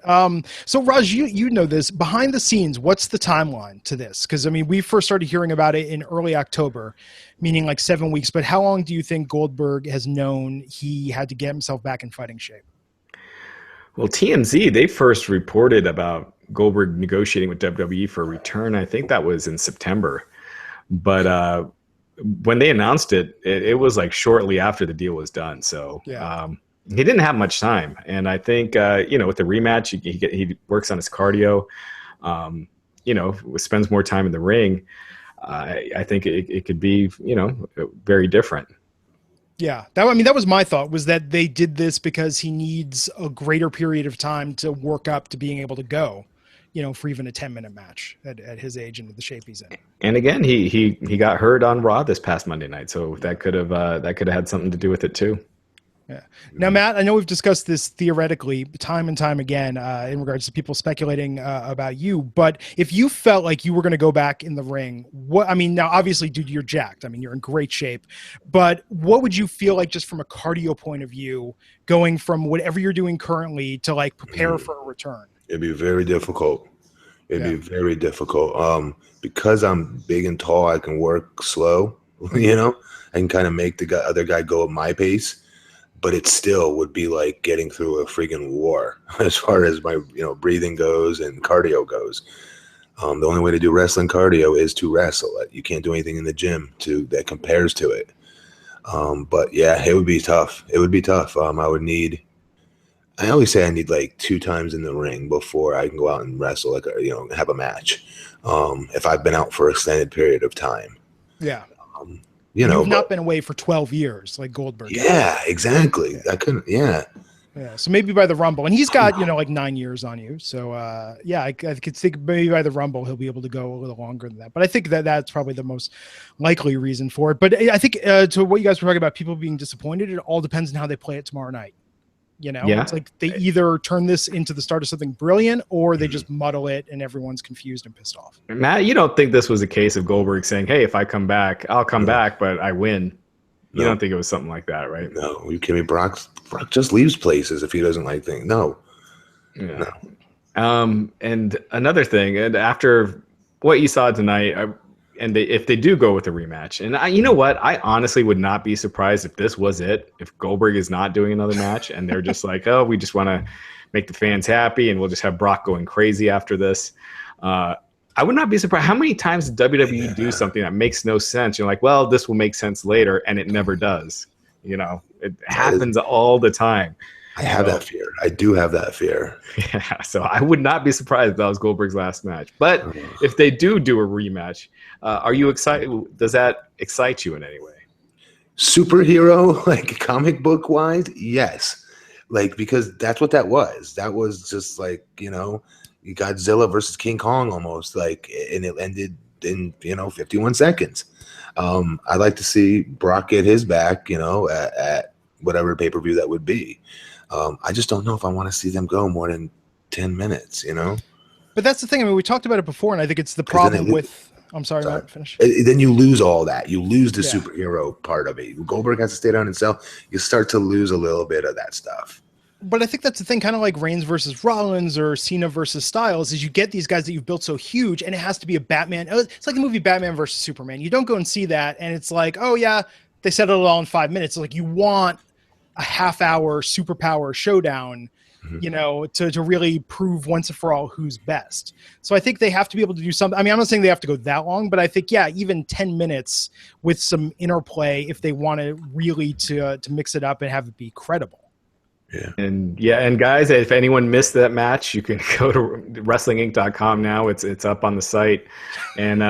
So Raj, you know this, behind the scenes, what's the timeline to this? Because I mean, we first started hearing about it in early October, meaning like 7 weeks, but how long do you think Goldberg has known he had to get himself back in fighting shape? Well, TMZ, they first reported about Goldberg negotiating with WWE for a return. I think that was in September. But when they announced it was like shortly after the deal was done. So he didn't have much time. And I think, with the rematch, he works on his cardio, spends more time in the ring. I think it could be, very different. Yeah, that was my thought, was that they did this because he needs a greater period of time to work up to being able to go, for even a 10-minute match at his age and with the shape he's in. And again, he got hurt on Raw this past Monday night, so that could have had something to do with it too. Yeah. Now, Matt, I know we've discussed this theoretically time and time again in regards to people speculating about you, but if you felt like you were going to go back in the ring, now obviously, dude, you're jacked. I mean, you're in great shape, but what would you feel like just from a cardio point of view, going from whatever you're doing currently to like prepare for a return? It'd be very difficult. It'd be very difficult. Because I'm big and tall, I can work slow, I can kind of make the other guy go at my pace. But it still would be like getting through a friggin' war as far as my, breathing goes and cardio goes. The only way to do wrestling cardio is to wrestle. You can't do anything in the gym that compares to it. But yeah, it would be tough. It would be tough. I always say I need like 2 times in the ring before I can go out and wrestle, have a match. If I've been out for an extended period of time. Yeah. You've not been away for 12 years like Goldberg. Yeah, exactly. I couldn't. Yeah. Yeah. So maybe by the Rumble, and he's got, like 9 years on you. So I could think maybe by the Rumble, he'll be able to go a little longer than that. But I think that's probably the most likely reason for it. But I think to what you guys were talking about, people being disappointed, it all depends on how they play it tomorrow night. It's like they either turn this into the start of something brilliant or they just muddle it and everyone's confused and pissed off. Matt, you don't think this was a case of Goldberg saying, "Hey, if I come back, I'll come back, but I win." You don't think it was something like that, right? No, you kidding me? Brock just leaves places if he doesn't like things. No. Yeah. No. And another thing, and after what you saw tonight, if they do go with a rematch, and you know what, I honestly would not be surprised if this was it. If Goldberg is not doing another match, and they're just like, oh, we just want to make the fans happy, and we'll just have Brock going crazy after this. I would not be surprised. How many times does WWE do something that makes no sense? You're like, well, this will make sense later, and it never does. You know, it happens all the time. I have that fear. I do have that fear. Yeah, so I would not be surprised if that was Goldberg's last match. But if they do a rematch, are you excited? Does that excite you in any way? Superhero, like comic book wise, yes. Like, because that's what that was. That was just like, you know, Godzilla versus King Kong almost, like, and it ended in, you know, 51 seconds. I'd like to see Brock get his back, you know, at whatever pay-per-view that would be. I just don't know if I want to see them go more than 10 minutes, you know? But that's the thing. I mean, we talked about it before, and I think it's the problem with... I'm sorry, Matt, finish. Then you lose all that. You lose the superhero part of it. Goldberg has to stay down himself. You start to lose a little bit of that stuff. But I think that's the thing, kind of like Reigns versus Rollins or Cena versus Styles, is you get these guys that you've built so huge, and it has to be a Batman. It's like the movie Batman versus Superman. You don't go and see that, and it's like, oh, yeah, they settled it all in 5 minutes. It's like you want a half-hour superpower showdown, you know, to really prove once and for all who's best. So I think they have to be able to do something. I mean, I'm not saying they have to go that long, but I think, yeah, even 10 minutes with some interplay if they want to really to mix it up and have it be credible. And guys, if anyone missed that match, you can go to wrestlinginc.com now. It's up on the site, and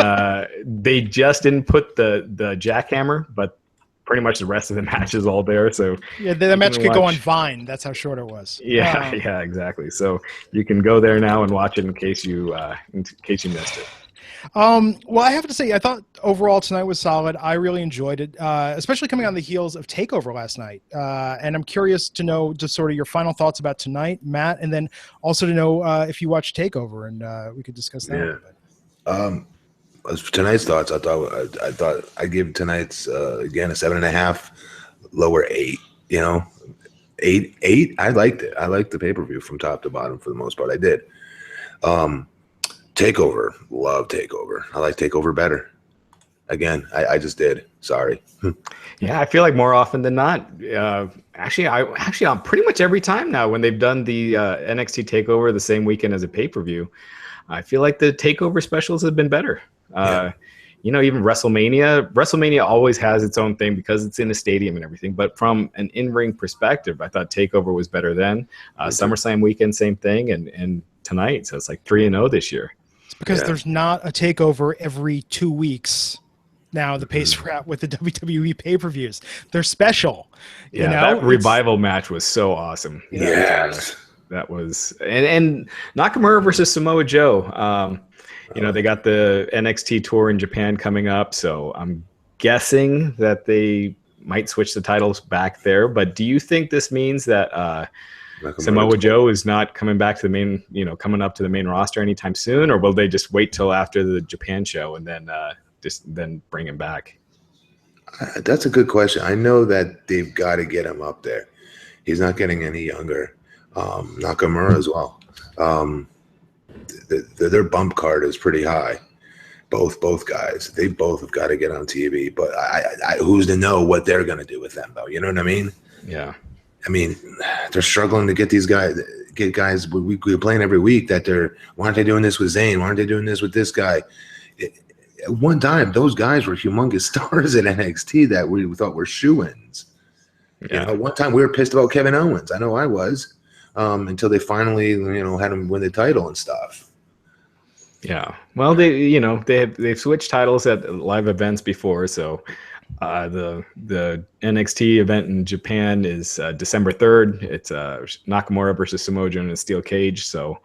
they just didn't put the jackhammer, but pretty much the rest of the match is all there. So yeah, the match could go on Vine. That's how short it was. Yeah, exactly. So you can go there now and watch it in case you missed it. Well, I have to say, I thought overall tonight was solid. I really enjoyed it, especially coming on the heels of TakeOver last night. And I'm curious to know just sort of your final thoughts about tonight, Matt, and then also to know if you watched TakeOver, and we could discuss that a little bit. Tonight's thoughts, I thought I'd give tonight's again a 7.5, lower 8. You know, 8. I liked it. I liked the pay-per-view from top to bottom for the most part. I did. TakeOver, love TakeOver. I like TakeOver better. Again, I just did. Sorry. Yeah, I feel like more often than not. Actually, on pretty much every time now when they've done the NXT TakeOver the same weekend as a pay-per-view, I feel like the TakeOver specials have been better. You know, even WrestleMania always has its own thing because it's in a stadium and everything. But from an in-ring perspective, I thought TakeOver was better then. SummerSlam weekend, same thing, and tonight, so it's like 3-0 this year. It's because there's not a TakeOver every 2 weeks. Now the pace we're at with the WWE pay-per-views, they're special. Yeah, you know? That revival match was so awesome. Yes, that was and Nakamura versus Samoa Joe. You know, they got the NXT tour in Japan coming up, so I'm guessing that they might switch the titles back there. But do you think this means that Samoa Joe is not coming back to the main, you know, coming up to the main roster anytime soon, or will they just wait till after the Japan show and then bring him back? That's a good question. I know that they've got to get him up there. He's not getting any younger. Nakamura as well. Their bump card is pretty high. Both guys. They both have got to get on TV. But I who's to know what they're going to do with them, though? You know what I mean? Yeah. I mean, they're struggling to get these guys. Get guys. We're playing every week that why aren't they doing this with Zayn? Why aren't they doing this with this guy? At one time, those guys were humongous stars at NXT that we thought were shoo-ins. Yeah. You know, one time we were pissed about Kevin Owens. I know I was. Until they finally, you know, had him win the title and stuff. Yeah. Well, they've switched titles at live events before, so the NXT event in Japan is December 3rd. It's Nakamura versus Samoa Joe in a steel cage. So.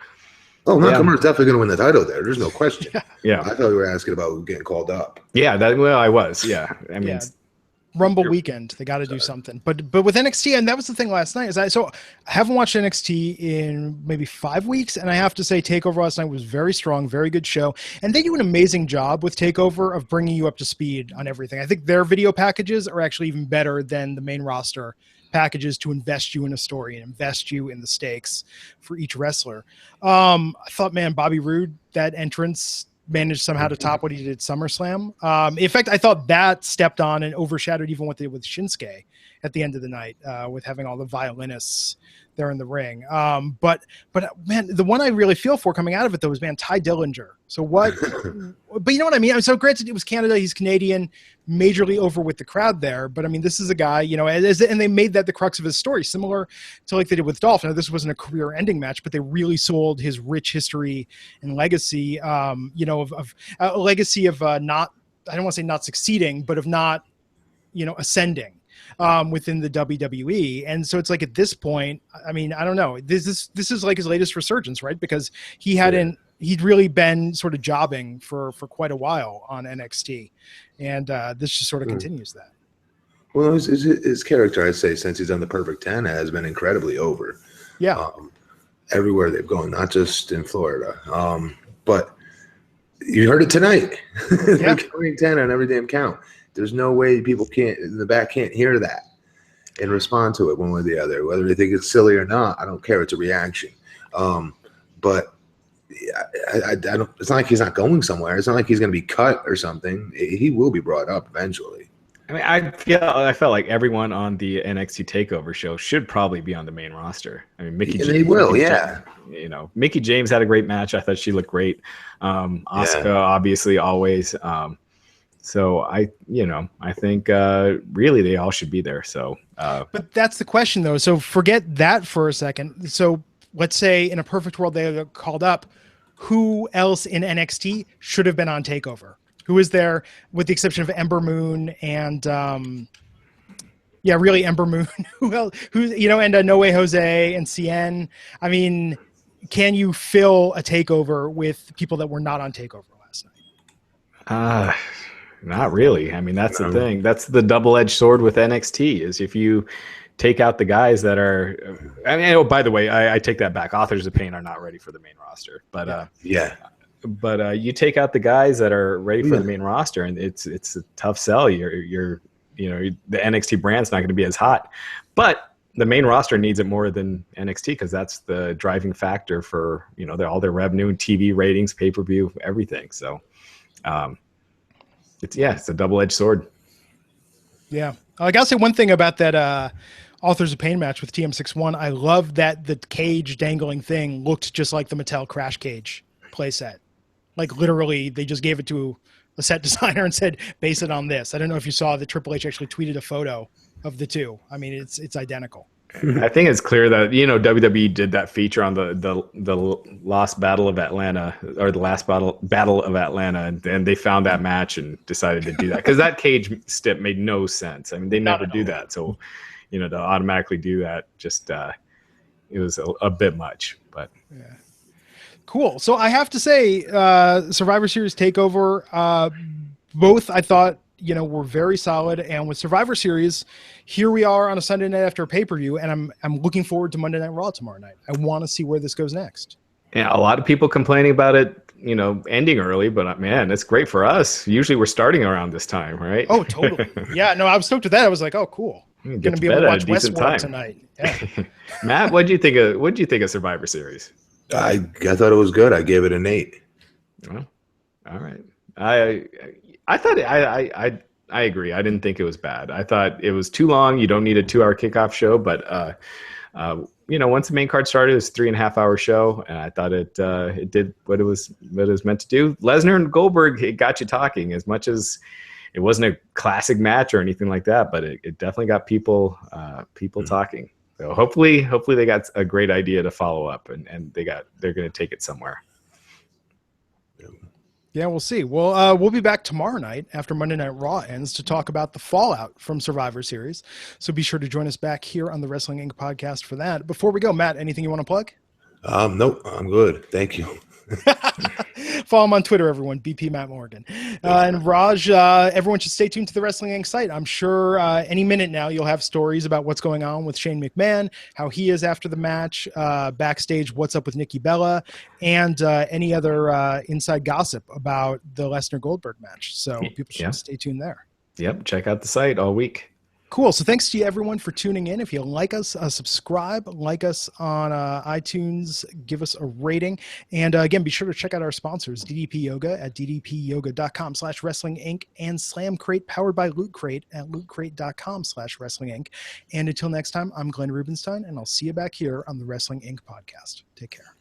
Oh, Nakamura's definitely going to win the title there. There's no question. Yeah. I thought you were asking about getting called up. Yeah. I was. Yeah. I mean. Rumble weekend, they got to do something. But with NXT, and that was the thing last night, I haven't watched NXT in maybe 5 weeks, and I have to say TakeOver last night was very strong, very good show, and they do an amazing job with TakeOver of bringing you up to speed on everything. I think their video packages are actually even better than the main roster packages to invest you in a story and invest you in the stakes for each wrestler. I thought, man, Bobby Roode, that entrance managed somehow to top what he did at SummerSlam. In fact, I thought that stepped on and overshadowed even what they did with Shinsuke at the end of the night, with having all the violinists there in the ring. But man, the one I really feel for coming out of it though is, man, Ty Dillinger. So what? But you know what I mean? I mean, so granted, it was Canada. He's Canadian, majorly over with the crowd there. But I mean, this is a guy, you know, and they made that the crux of his story, similar to like they did with Dolph. Now, this wasn't a career-ending match, but they really sold his rich history and legacy. You know, of a legacy of not, I don't want to say not succeeding, but of not, you know, ascending within the WWE. And so it's like at this point, I mean, I don't know. This is like his latest resurgence, right? Because he'd really been sort of jobbing for quite a while on NXT, and this just sort of continues that. Well, his character, I'd say, since he's done the Perfect 10, has been incredibly over. Yeah. Everywhere they've gone, not just in Florida. But you heard it tonight. Yeah. They're counting 10 on every damn count. There's no way people in the back can't hear that and respond to it one way or the other. Whether they think it's silly or not, I don't care. It's a reaction. But I don't. It's not like he's not going somewhere. It's not like he's going to be cut or something. He will be brought up eventually. I mean, I felt like everyone on the NXT Takeover show should probably be on the main roster. I mean, Mickey. And they will, yeah. You know, Mickey James had a great match. I thought she looked great. Asuka, obviously, always. So I think really they all should be there. So, but that's the question though. So forget that for a second. So let's say in a perfect world they got called up. Who else in NXT should have been on Takeover? Who is there, with the exception of Ember Moon and really Ember Moon? Who else? And No Way Jose and CN. I mean, can you fill a Takeover with people that were not on Takeover last night? Not really. I mean, that's the thing. That's the double-edged sword with NXT is if you take out the guys that are. I mean, oh, by the way, I take that back. Authors of Pain are not ready for the main roster, but But you take out the guys that are ready for the main roster, and it's a tough sell. The NXT brand's not going to be as hot, but the main roster needs it more than NXT because that's the driving factor for all their revenue and TV ratings, pay-per-view, everything. So. It's a double-edged sword. Yeah. I gotta say one thing about that Authors of Pain match with TM61. I love that the cage dangling thing looked just like the Mattel Crash Cage playset. Like literally, they just gave it to a set designer and said, base it on this. I don't know if you saw that Triple H actually tweeted a photo of the two. I mean, it's identical. I think it's clear that WWE did that feature on the Lost Battle of Atlanta or the last battle of Atlanta, and they found that match and decided to do that because that cage stip made no sense. I mean, they never do that, so to automatically do that just it was a bit much. But yeah, cool. So I have to say, Survivor Series Takeover, both I thought were very solid, and with Survivor Series, here we are on a Sunday night after a pay-per-view, and I'm looking forward to Monday Night Raw tomorrow night. I want to see where this goes next. Yeah, a lot of people complaining about it, ending early, but man, it's great for us. Usually we're starting around this time, right? Oh, totally. Yeah, no, I was stoked with that. I was like, oh, cool. I'm going to be able to watch Westworld tonight. Yeah. Matt, what'd you think of Survivor Series? I thought it was good. I gave it an 8. Well, all right. I thought I agree. I didn't think it was bad. I thought it was too long. You don't need a 2-hour kickoff show, but once the main card started, it was a 3.5-hour show, and I thought it did what it was meant to do. Lesnar and Goldberg, it got you talking as much as it wasn't a classic match or anything like that, but it definitely got people talking. So hopefully they got a great idea to follow up, and they're going to take it somewhere. Yeah, we'll see. We'll be back tomorrow night after Monday Night Raw ends to talk about the fallout from Survivor Series. So be sure to join us back here on the Wrestling Inc. podcast for that. Before we go, Matt, anything you want to plug? Nope, I'm good. Thank you. Follow him on Twitter, everyone. BP Matt Morgan. And Raj, everyone should stay tuned to the Wrestling Inc. site. I'm sure any minute now you'll have stories about what's going on with Shane McMahon, how he is after the match, backstage, what's up with Nikki Bella, and any other inside gossip about the Lesnar Goldberg match. So people should stay tuned there. Yep, check out the site all week. Cool. So thanks to you, everyone, for tuning in. If you like us, subscribe, like us on iTunes, give us a rating. And again, be sure to check out our sponsors, DDP Yoga at ddpyoga.com/wrestling inc and Slam Crate powered by Loot Crate at lootcrate.com/wrestling inc. And until next time, I'm Glenn Rubenstein, and I'll see you back here on the Wrestling Inc. podcast. Take care.